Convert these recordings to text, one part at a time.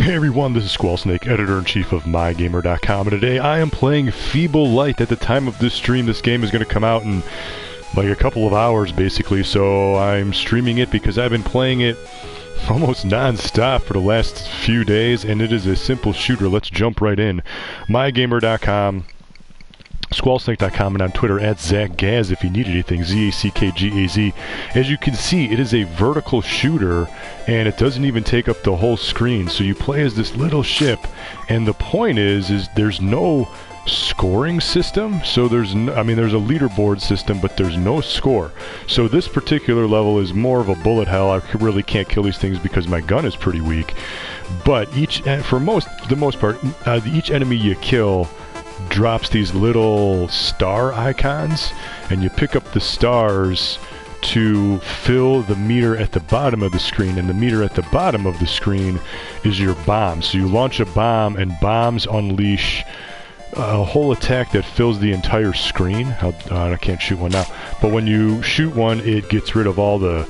Hey everyone, this is Squallsnake, editor-in-chief of MyGamer.com, and today I am playing Feeble Light. At the time of this stream, this game is going to come out in like a couple of hours, basically, so I'm streaming it because I've been playing it almost non-stop for the last few days, and it is a simple shooter. Let's jump right in. MyGamer.com, Squallsnake.com, and on Twitter at ZachGaz if you need anything, ZACKGAZ. As you can see, it is a vertical shooter, and it doesn't even take up the whole screen. So you play as this little ship, and the point is there's no scoring system. So there's no, there's a leaderboard system, but there's no score. So this particular level is more of a bullet hell. I really can't kill these things because my gun is pretty weak. But for the most part, each enemy you kill drops these little star icons, and you pick up the stars to fill the meter at the bottom of the screen, and the meter at the bottom of the screen is your bomb. So you launch a bomb, and bombs unleash a whole attack that fills the entire screen. I can't shoot one now, but when you shoot one, it gets rid of all the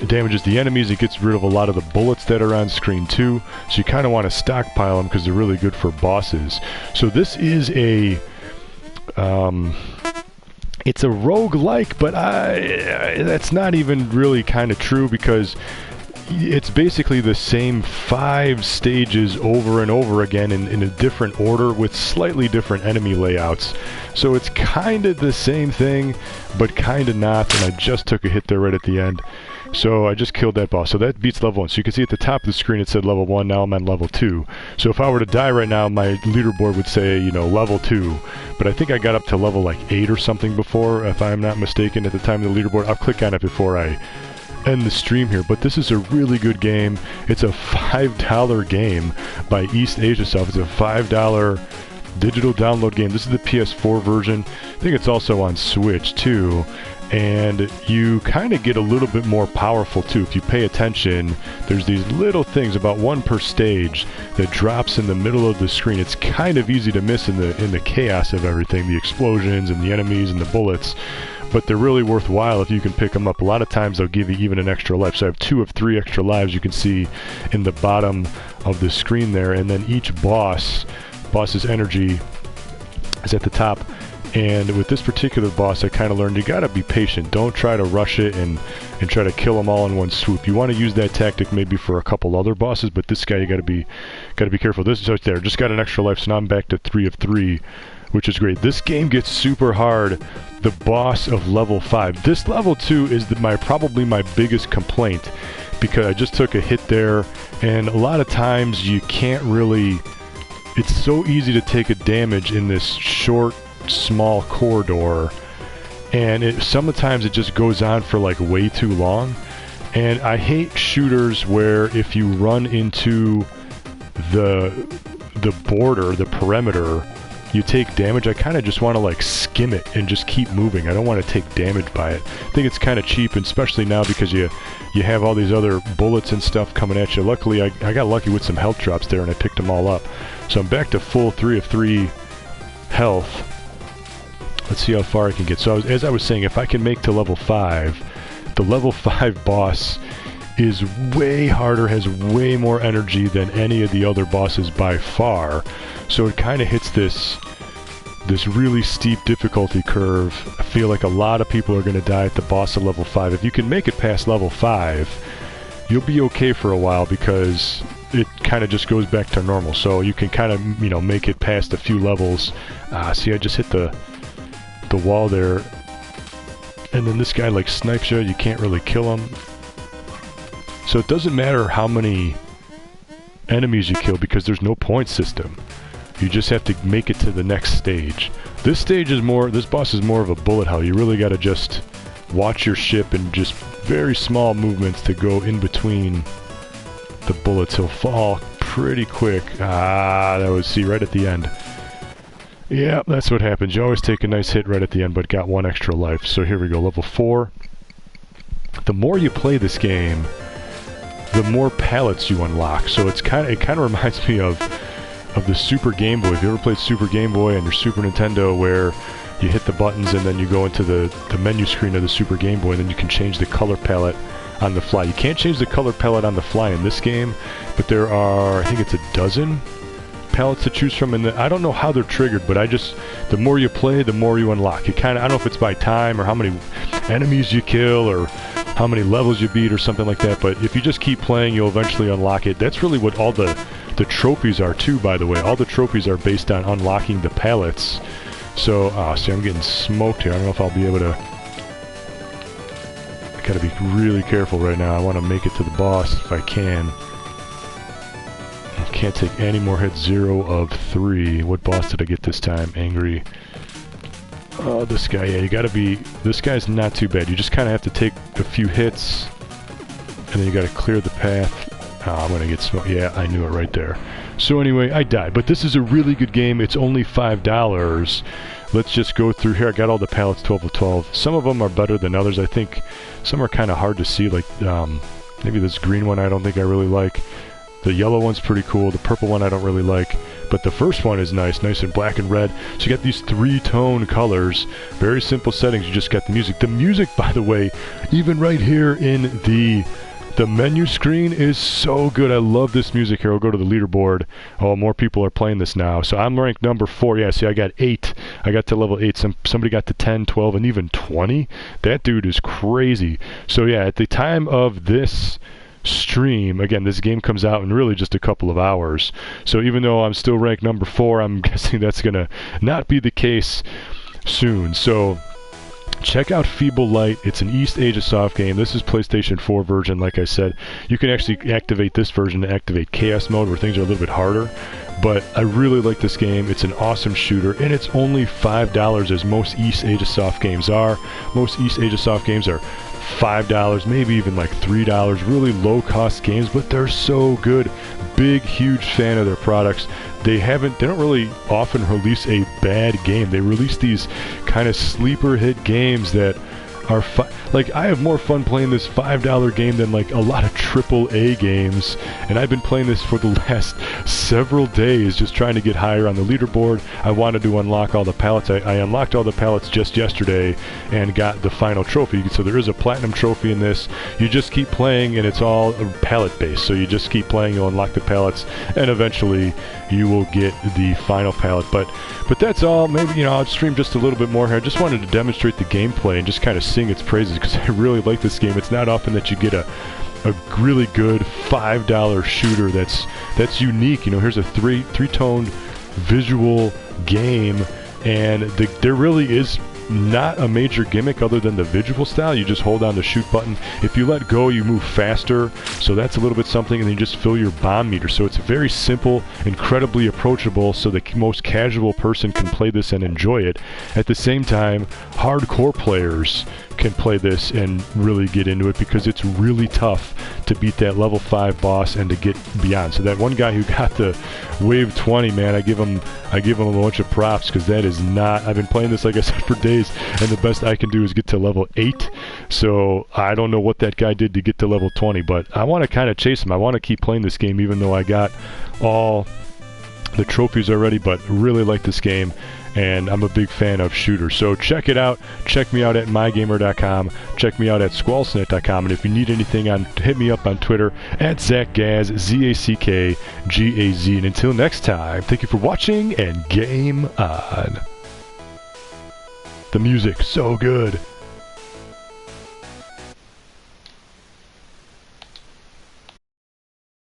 damages the enemies. It gets rid of a lot of the bullets that are on screen too, so you kind of want to stockpile them because they're really good for bosses. So this is a it's a roguelike, but that's not even really kind of true, because it's basically the same 5 stages over and over again in a different order with slightly different enemy layouts. So it's kind of the same thing, but kind of not, and I just took a hit there right at the end. So I just killed that boss. So that beats level 1. So you can see at the top of the screen it said level 1, now I'm on level 2. So if I were to die right now, my leaderboard would say, you know, level 2. But I think I got up to level like 8 or something before, if I'm not mistaken, at the time of the leaderboard. I'll click on it before I end the stream here. But this is a really good game. It's a $5 game by EastAsiaSoft. It's a $5 digital download game. This is the PS4 version. I think it's also on Switch too. And you kind of get a little bit more powerful too. If you pay attention, there's these little things, about 1 per stage, that drops in the middle of the screen. It's kind of easy to miss in the chaos of everything, the explosions and the enemies and the bullets, but they're really worthwhile if you can pick them up. A lot of times they'll give you even an extra life. So I have 2 of 3 extra lives you can see in the bottom of the screen there, and then each boss's energy is at the top. And with this particular boss, I kind of learned you gotta be patient. Don't try to rush it and try to kill them all in one swoop. You want to use that tactic maybe for a couple other bosses, but this guy you gotta be careful. This is right there. Just got an extra life, so now I'm back to 3 of 3, which is great. This game gets super hard. The boss of level 5. This level 2 is probably my biggest complaint, because I just took a hit there, and a lot of times you can't really. It's so easy to take a damage in this short, small corridor, and sometimes it just goes on for like way too long. And I hate shooters where if you run into the border, the perimeter, you take damage. I kind of just want to like skim it and just keep moving. I don't want to take damage by it. I think it's kind of cheap, and especially now because you have all these other bullets and stuff coming at you. Luckily I got lucky with some health drops there, and I picked them all up. So I'm back to full 3 of 3 health. Let's see how far I can get. So as I was saying, if I can make to level 5, the level 5 boss is way harder, has way more energy than any of the other bosses by far. So it kind of hits this really steep difficulty curve. I feel like a lot of people are going to die at the boss of level 5. If you can make it past level 5, you'll be okay for a while, because it kind of just goes back to normal. So you can kind of, make it past a few levels. See, I just hit the wall there, and then this guy like snipes you. You can't really kill him. So it doesn't matter how many enemies you kill, because there's no point system. You just have to make it to the next stage. This boss is more of a bullet hell. You really got to just watch your ship and just very small movements to go in between the bullets. He'll fall pretty quick. That was, see, right at the end. Yeah, that's what happens. You always take a nice hit right at the end, but got 1 extra life. So here we go, level 4. The more you play this game, the more palettes you unlock. So it kind of reminds me of the Super Game Boy. If you ever played Super Game Boy on your Super Nintendo, where you hit the buttons and then you go into the menu screen of the Super Game Boy, and then you can change the color palette on the fly. You can't change the color palette on the fly in this game, but there are, I think it's a dozen palettes to choose from, and I don't know how they're triggered, but the more you play, the more you unlock. You kind of, I don't know if it's by time or how many enemies you kill or how many levels you beat or something like that, but if you just keep playing, you'll eventually unlock it. That's really what all the trophies are too, by the way. All the trophies are based on unlocking the palettes. So, see, I'm getting smoked here. I don't know if I'll be able to... I gotta be really careful right now. I want to make it to the boss if I can. I can't take any more hits. 0 of 3. What boss did I get this time? Angry. Oh, this guy, yeah, you gotta be... This guy's not too bad. You just kind of have to take a few hits, and then you gotta clear the path. Oh, I'm gonna get smoked. Yeah, I knew it right there. So anyway, I died. But this is a really good game. It's only $5. Let's just go through here. I got all the palettes, 12 of 12. Some of them are better than others. I think some are kind of hard to see. Like, maybe this green one I don't think I really like. The yellow one's pretty cool. The purple one I don't really like. But the first one is nice in black and red. So you got these 3-tone colors. Very simple settings. You just got the music. The music, by the way, even right here in the menu screen is so good. I love this music here. I'll go to the leaderboard. Oh, more people are playing this now. So I'm ranked number 4. Yeah, see, I got 8. I got to level 8. Somebody got to 10, 12, and even 20. That dude is crazy. So yeah, at the time of this stream, again, this game comes out in really just a couple of hours. So even though I'm still ranked number 4, I'm guessing that's going to not be the case soon. So check out Feeble Light. It's an EastAsiaSoft game. This is PlayStation 4 version, like I said. You can actually activate this version to activate Chaos Mode, where things are a little bit harder. But I really like this game. It's an awesome shooter, and it's only $5, as most EastAsiaSoft games are. Most EastAsiaSoft games are $5, maybe even like $3. Really low-cost games, but they're so good. Big, huge fan of their products. They don't really often release a bad game. They release these kind of sleeper hit games that are like, I have more fun playing this $5 game than like a lot of AAA games, and I've been playing this for the last several days, just trying to get higher on the leaderboard. I wanted to unlock all the palettes. I unlocked all the palettes just yesterday and got the final trophy. So there is a platinum trophy in this. You just keep playing, and it's all palette based. So you just keep playing, you'll unlock the palettes, and eventually you will get the final palette. But that's all. Maybe, you know, I'll stream just a little bit more here. I just wanted to demonstrate the gameplay and just kind of sing its praises, because I really like this game. It's not often that you get a really good $5 shooter that's unique. You know, here's a three-toned visual game, and there really is not a major gimmick other than the visual style. You just hold down the shoot button. If you let go, you move faster, so that's a little bit something, and then you just fill your bomb meter. So it's very simple, incredibly approachable, so the most casual person can play this and enjoy it. At the same time, hardcore players can play this and really get into it, because it's really tough to beat that level 5 boss and to get beyond. So that one guy who got the wave 20, man, I give him a bunch of props, because that is not... I've been playing this, like I said, for days, and the best I can do is get to level 8. So I don't know what that guy did to get to level 20, but I want to kind of chase him. I want to keep playing this game, even though I got all the trophies already, but really like this game, and I'm a big fan of shooters. So check it out. Check me out at mygamer.com. Check me out at squallsnet.com. And if you need anything, hit me up on Twitter at ZackGaz, ZackGaz. And until next time, thank you for watching, and game on. The music, so good.